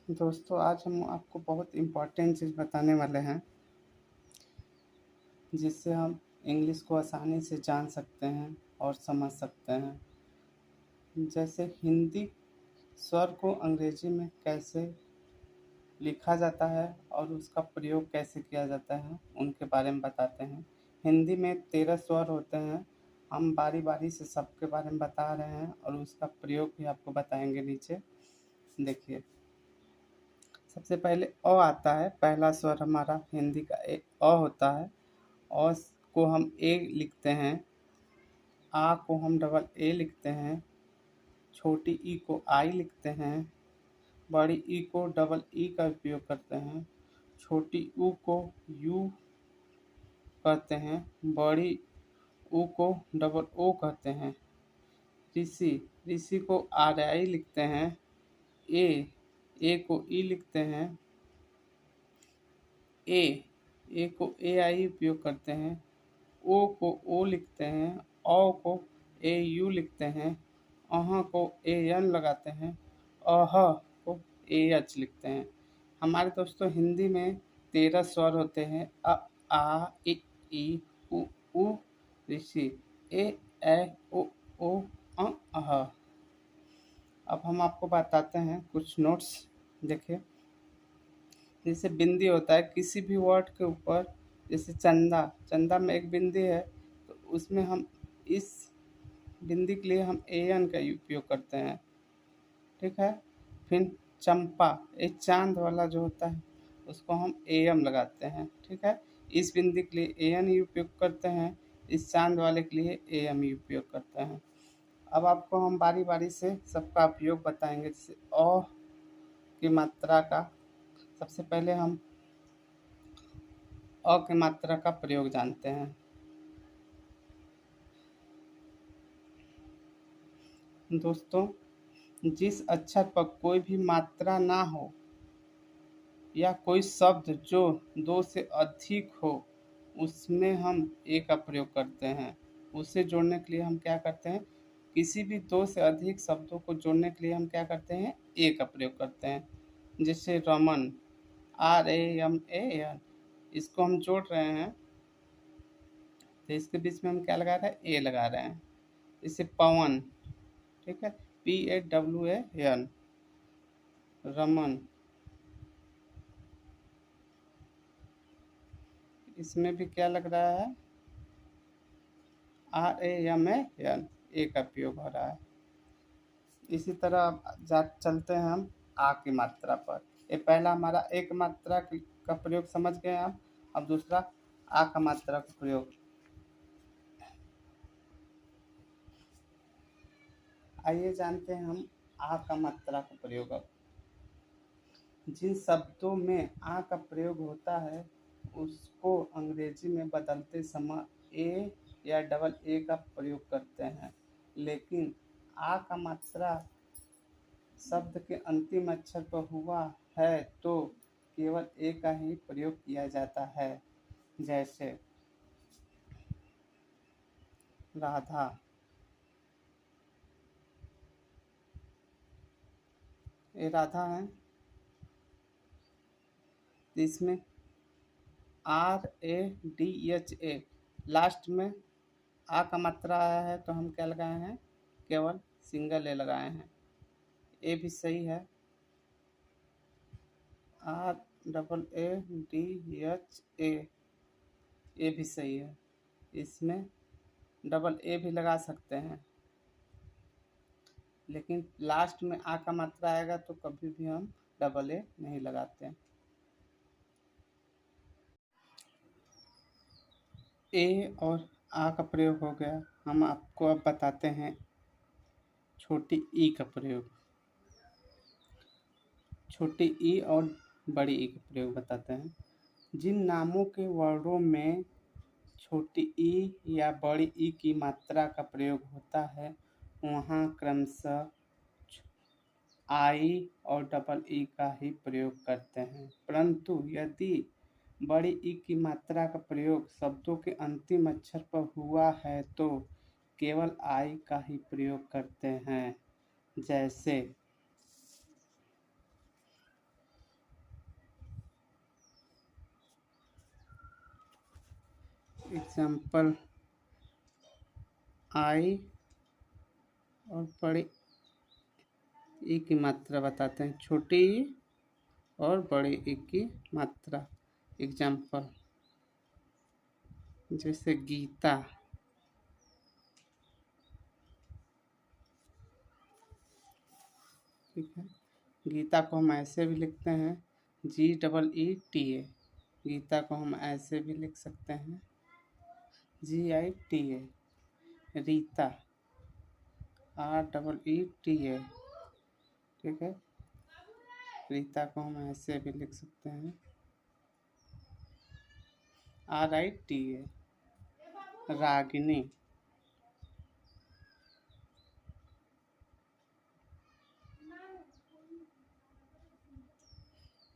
दोस्तों, आज हम आपको बहुत इम्पोर्टेंट चीज़ बताने वाले हैं, जिससे हम इंग्लिश को आसानी से जान सकते हैं और समझ सकते हैं। जैसे हिंदी स्वर को अंग्रेजी में कैसे लिखा जाता है और उसका प्रयोग कैसे किया जाता है, उनके बारे में बताते हैं। हिंदी में 13 स्वर होते हैं। हम बारी-बारी से सबके बारे में बता रहे हैं और उसका प्रयोग भी आपको बताएँगे नीचे। देखिए, सबसे पहले अ आता है। पहला स्वर हमारा हिंदी का अ होता है। अ को हम ए लिखते हैं, आ को हम डबल ए लिखते हैं, छोटी ई को आई लिखते हैं, बड़ी ई को डबल ई का उपयोग करते हैं, छोटी ऊ को यू कहते हैं, बड़ी ऊ को डबल ओ कहते हैं। ऋषि ऋषि को आर आई लिखते हैं, ए को ई लिखते हैं, ए को ए आई उपयोग करते हैं, ओ को ओ लिखते हैं, औ को ए यू लिखते हैं, अह को ए एन लगाते हैं, अह को ए एच लिखते हैं। हमारे दोस्तों हिंदी में 13 स्वर होते हैं। अ आ ई उ ऊ ऋषि ए ओ अह। अब हम आपको बताते हैं कुछ नोट्स। देखिए, जैसे बिंदी होता है किसी भी वर्ड के ऊपर। जैसे चंदा में एक बिंदी है, तो उसमें हम इस बिंदी के लिए हम ए एन का उपयोग करते हैं। ठीक है। फिर चंपा, एक चांद वाला जो होता है, उसको हम ए एम लगाते हैं। ठीक है। इस बिंदी के लिए ए एन ही उपयोग करते हैं, इस चांद वाले के लिए ए एम ही उपयोग करते हैं। अब आपको हम बारी बारी से सबका उपयोग बताएंगे। जैसे अ की मात्रा का, सबसे पहले हम अ की मात्रा का प्रयोग जानते हैं। दोस्तों, जिस अक्षर पर कोई भी मात्रा ना हो या कोई शब्द जो 2 से अधिक हो, उसमें हम ए का प्रयोग करते हैं। उसे जोड़ने के लिए हम क्या करते हैं, किसी भी 2 से अधिक शब्दों को जोड़ने के लिए हम क्या करते हैं, ए का प्रयोग करते हैं। जैसे रमन, RAMAN, इसको हम जोड़ रहे हैं, तो इसके बीच में हम क्या लगा रहे हैं, ए लगा रहे हैं। जैसे पवन, ठीक है, PAWAN, रमन, इसमें भी क्या लग रहा है, RAMAN, ए का उपयोग हो रहा है। इसी तरह अब चलते हैं हम आ की मात्रा पर। ये पहला हमारा एक मात्रा का प्रयोग समझ गए आप। अब दूसरा आ का मात्रा का प्रयोग। आइए जानते हैं हम आ का मात्रा का प्रयोग। अब जिन शब्दों में आ का प्रयोग होता है, उसको अंग्रेजी में बदलते समय ए या डबल ए का प्रयोग करते हैं। लेकिन आ का मात्रा शब्द के अंतिम अक्षर पर हुआ है तो केवल ए का ही प्रयोग किया जाता है। जैसे राधा, ये राधा है, तो इसमें RADHA लास्ट में आ का मात्रा आया है, तो हम क्या लगाए हैं, केवल सिंगल ए लगाए हैं। ए भी सही है, RAADHA, ए भी सही है। इसमें डबल ए भी लगा सकते हैं, लेकिन लास्ट में आ का मात्रा आएगा तो कभी भी हम डबल ए नहीं लगाते हैं। ए और आ का प्रयोग हो गया। हम आपको अब बताते हैं छोटी ई का प्रयोग। छोटी ई और बड़ी ई का प्रयोग बताते हैं। जिन नामों के वर्णों में छोटी ई या बड़ी ई की मात्रा का प्रयोग होता है, वहाँ क्रमशः आई और डबल ई का ही प्रयोग करते हैं। परंतु यदि बड़ी ई की मात्रा का प्रयोग शब्दों के अंतिम अक्षर पर हुआ है तो केवल आई का ही प्रयोग करते हैं। जैसे एग्जाम्पल आई और बड़ी ई की मात्रा बताते हैं, छोटी ई और बड़ी ई की मात्रा। एग्जाम्पल जैसे गीता, ठीक है। गीता को हम ऐसे भी लिखते हैं GEETA। गीता को हम ऐसे भी लिख सकते हैं GITA। रीता REETA, ठीक है। रीता को हम ऐसे भी लिख सकते हैं RITA। रागिनी,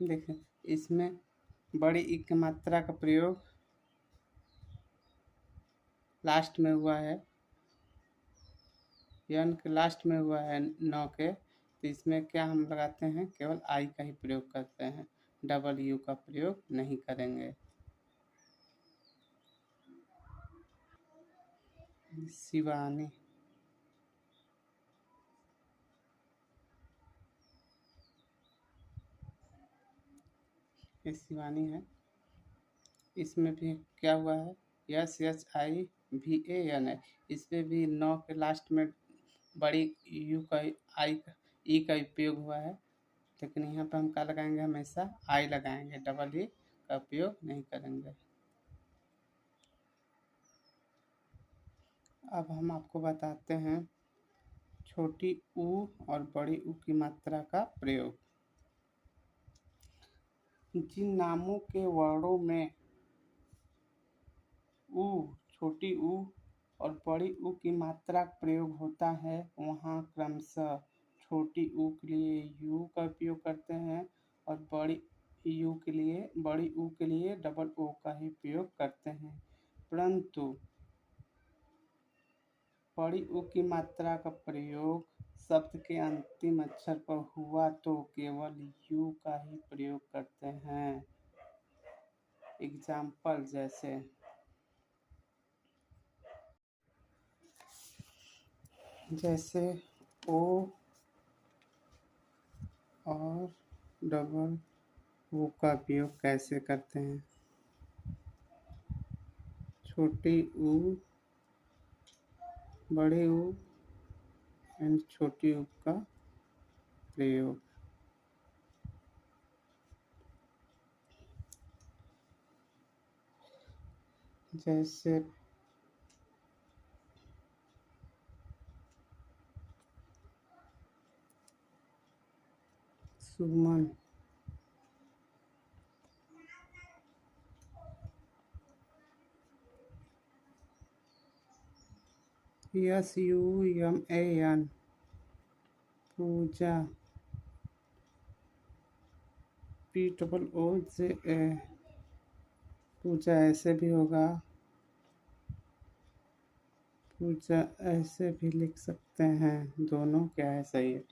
देखें इसमें बड़ी ई की मात्रा का प्रयोग लास्ट में हुआ है, यन के लास्ट में हुआ है नौ के, तो इसमें क्या हम लगाते हैं, केवल आई का ही प्रयोग करते हैं, डबल यू का प्रयोग नहीं करेंगे। शिवानी, ये शिवानी है। इसमें भी क्या हुआ है, SHIVAN है। इसमें भी नौ के लास्ट में बड़ी यू का आई ई का उपयोग हुआ है, लेकिन यहाँ पर हम क्या लगाएंगे, हमेशा आई लगाएंगे, डबल ई का उपयोग नहीं करेंगे। अब हम आपको बताते हैं छोटी ऊ और बड़ी ऊ की मात्रा का प्रयोग। जिन नामों के वर्णों में ऊ, छोटी ऊ और बड़ी ऊ की मात्रा का प्रयोग होता है, वहाँ क्रमशः छोटी ऊ के लिए यू का उपयोग करते हैं और बड़ी ऊ के लिए डबल ओ का ही प्रयोग करते हैं। परंतु बड़ी ऊ की मात्रा का प्रयोग शब्द के अंतिम अक्षर पर हुआ तो केवल यू का ही प्रयोग करते हैं। एग्जाम्पल जैसे ओ और डबल ओ का उपयोग कैसे करते हैं, छोटी ऊ, बड़ी ऊ एंड छोटी ऊ का प्रयोग। जैसे सुमन, SUMAN, पूजा, POOJA, पूजा ऐसे भी होगा, पूजा ऐसे भी लिख सकते हैं, दोनों क्या है सही है।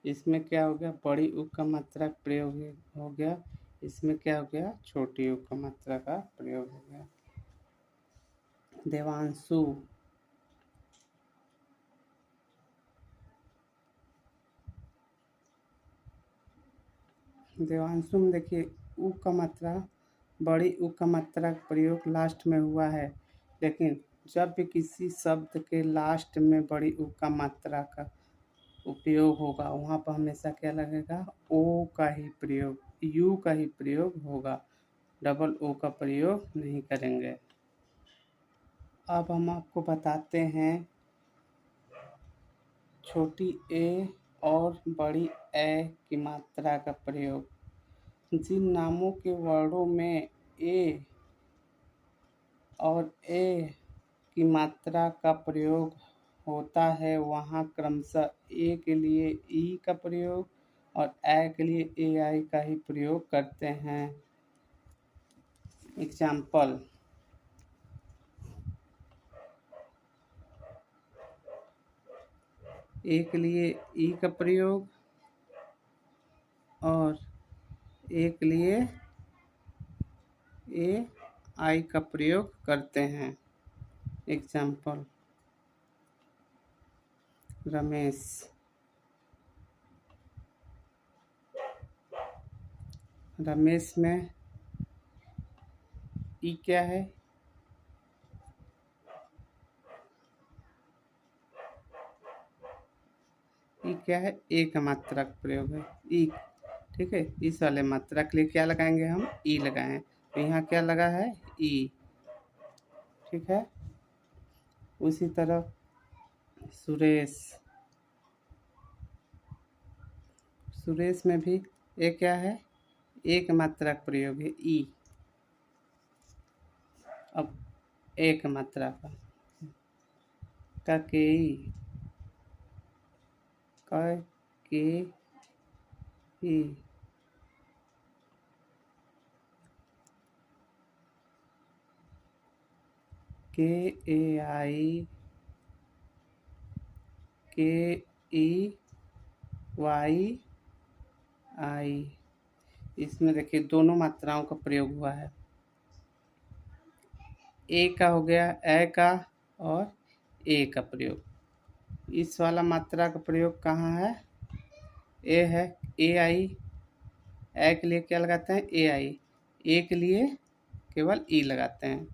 इसमें क्या हो गया, बड़ी ऊ का मात्रा प्रयोग हो गया, इसमें क्या हो गया, छोटी ऊ का मात्रा का प्रयोग हो गया। देवांशु, देवांशु में देखिए ऊ का मात्रा, बड़ी ऊ का मात्रा का प्रयोग लास्ट में हुआ है, लेकिन जब भी किसी शब्द के लास्ट में बड़ी ऊ का मात्रा का उपयोग होगा, वहाँ पर हमेशा क्या लगेगा, ओ का ही प्रयोग, यू का ही प्रयोग होगा, डबल ओ का प्रयोग नहीं करेंगे। अब हम आपको बताते हैं छोटी ए और बड़ी ए की मात्रा का प्रयोग। जिन नामों के वर्णों में ए और ए की मात्रा का प्रयोग होता है, वहाँ क्रमशः ए के लिए ई का प्रयोग और ए के लिए ए आई का ही प्रयोग करते हैं। एग्जाम्पल ए के लिए ई का प्रयोग और ए के लिए ए आई का प्रयोग करते हैं। एग्जाम्पल, रमेश। रमेश में ई क्या है? ई क्या है? ए का मात्रा का प्रयोग है, ई। ठीक है, इस वाले मात्रा के लिए क्या लगाएंगे हम? ई लगाएं। तो यहाँ क्या लगा है? ई। ठीक है, उसी तरह सुरेश। सुरेश में भी ए क्या है? ए का मात्रा का प्रयोग है, ई। अब एक मात्रा का के ई, के ई। के ए आई, के ई वाई आई। इसमें देखिए दोनों मात्राओं का प्रयोग हुआ है। ए का हो गया, ए का, और ए का प्रयोग। इस वाला मात्रा का प्रयोग कहाँ है? ए है, ए आई। ए के लिए क्या लगाते हैं? ए आई। ए के लिए केवल ई लगाते हैं।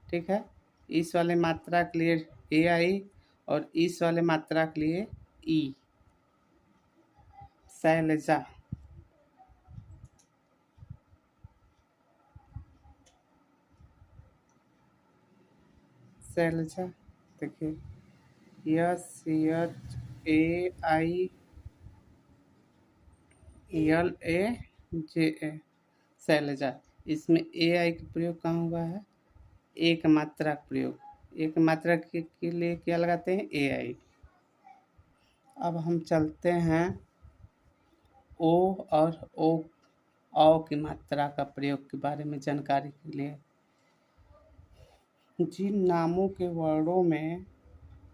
ठीक है, इस वाले मात्रा के लिए ए आई और इस वाले मात्रा के लिए ई। शैलजा। शैलजा देखिए, S H A I L A J A, Shailaja. इसमें ए आई का प्रयोग कहाँ हुआ है? एक मात्रा का प्रयोग। एक मात्रा के लिए क्या लगाते हैं? ए आई। अब हम चलते हैं ओ और ओ की मात्रा का प्रयोग के बारे में जानकारी के लिए। जिन नामों के वर्णों में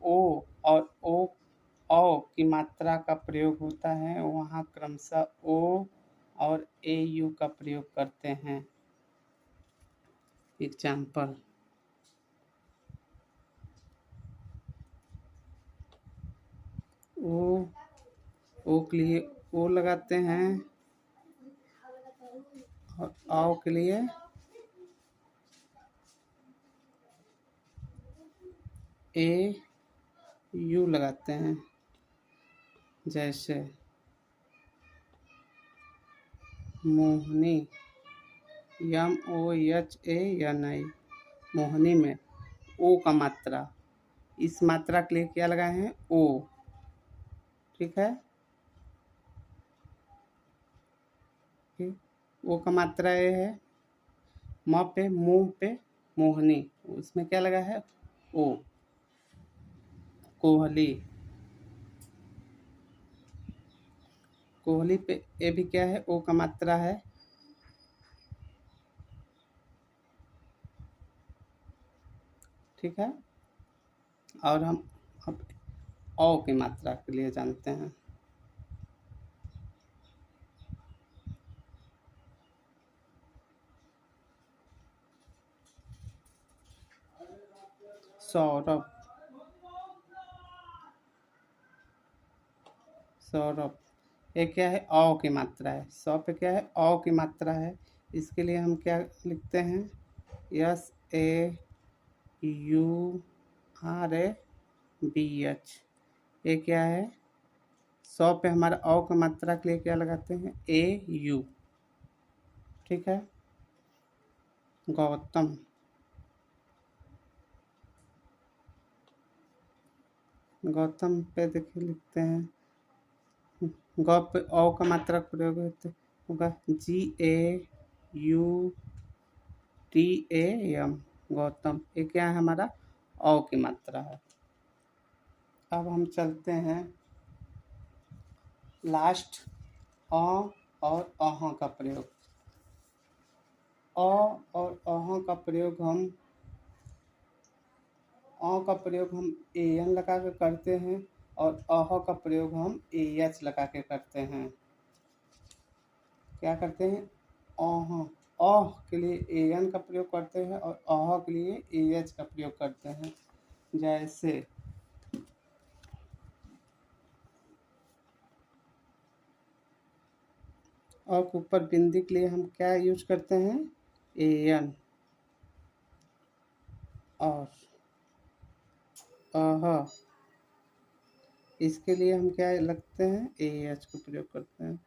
ओ और ओ की मात्रा का प्रयोग होता है वहाँ क्रमशः ओ और ए यू का प्रयोग करते हैं। एग्जाम्पल, ओ के लिए ओ लगाते हैं और आओ के लिए ए यू लगाते हैं। जैसे मोहनी, MOHANI, मोहनी में ओ का मात्रा, इस मात्रा के लिए क्या लगाए हैं? ओ। ठीक है, ओ का मात्रा ए है। म पे, मुंह पे, मोहनी, उसमें क्या लगा है? ओ। कोहली, कोहली पे ए भी क्या है? ओ का मात्रा है। ठीक है, और हम अब औ की मात्रा के लिए जानते हैं। सौरभ। सौरभ, ये क्या है? औ की मात्रा है। सौ पे क्या है? औ की मात्रा है। इसके लिए हम क्या लिखते हैं? SAURABH। ये क्या है? 100 पे हमारा औ की मात्रा के लिए क्या लगाते हैं? AU। ठीक है, गौतम। गौतम पे देखिए लिखते हैं, गौ पे औ का मात्रा प्रयोग होगा GAUTAM, गौतम। ये क्या है? हमारा औ की मात्रा है। अब हम चलते हैं लास्ट, अ और अह का प्रयोग। अ और अह का प्रयोग हम AN लगा कर करते हैं और अह का प्रयोग हम AH लगा के करते हैं। क्या करते हैं? अह अह के लिए ए एन का प्रयोग करते हैं और अह के लिए ए एच का प्रयोग करते हैं। जैसे अ के ऊपर बिंदी के लिए हम क्या यूज करते हैं, ए एन। और अह इसके लिए हम क्या लगते हैं, ए एच का प्रयोग करते हैं।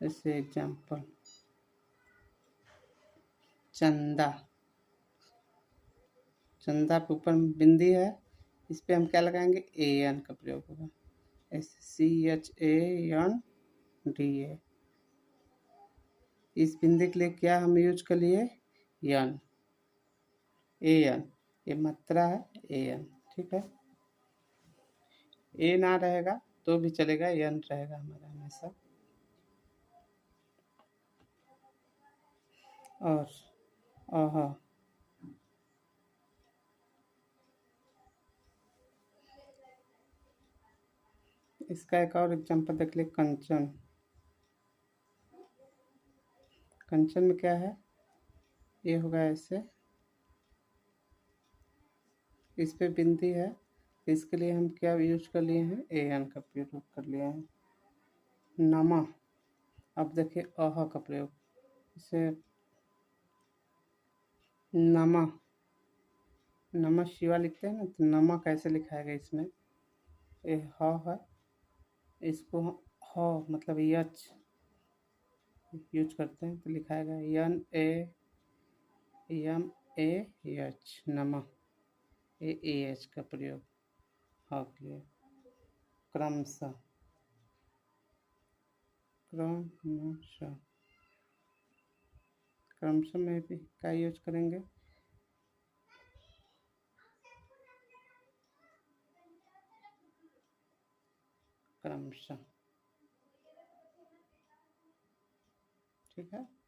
जैसे एग्जाम्पल चंदा, चंदा के ऊपर बिंदी है, इस पे हम क्या लगाएंगे, ए एन का प्रयोग होगा। CHANDA। इस बिंदी के लिए क्या हम यूज कर लिए, यन, ए एन। ये मात्रा है ए एन, ठीक है। ए ना रहेगा तो भी चलेगा, यन रहेगा हमारा हमेशा। और अह इसका एक और एग्जांपल देख ले, कंचन। कंचन में क्या है, ये होगा ऐसे, इस पे बिंदी है, इसके लिए हम क्या यूज कर लिए हैं, ए एन का प्रयोग कर लिया है। नमा, अब देखिए अह का प्रयोग, इसे नमा, नमः शिवा लिखते हैं ना, तो नमा कैसे लिखाएगा इसमें, ये ह है, इसको ह मतलब यच यूज करते हैं तो लिखाएगा NAMAH, नमः। ए एच का प्रयोग ह के लिए। क्रमशः, क्रमशः, क्रमशः में भी क्या यूज करेंगे, क्रमशः, ठीक है।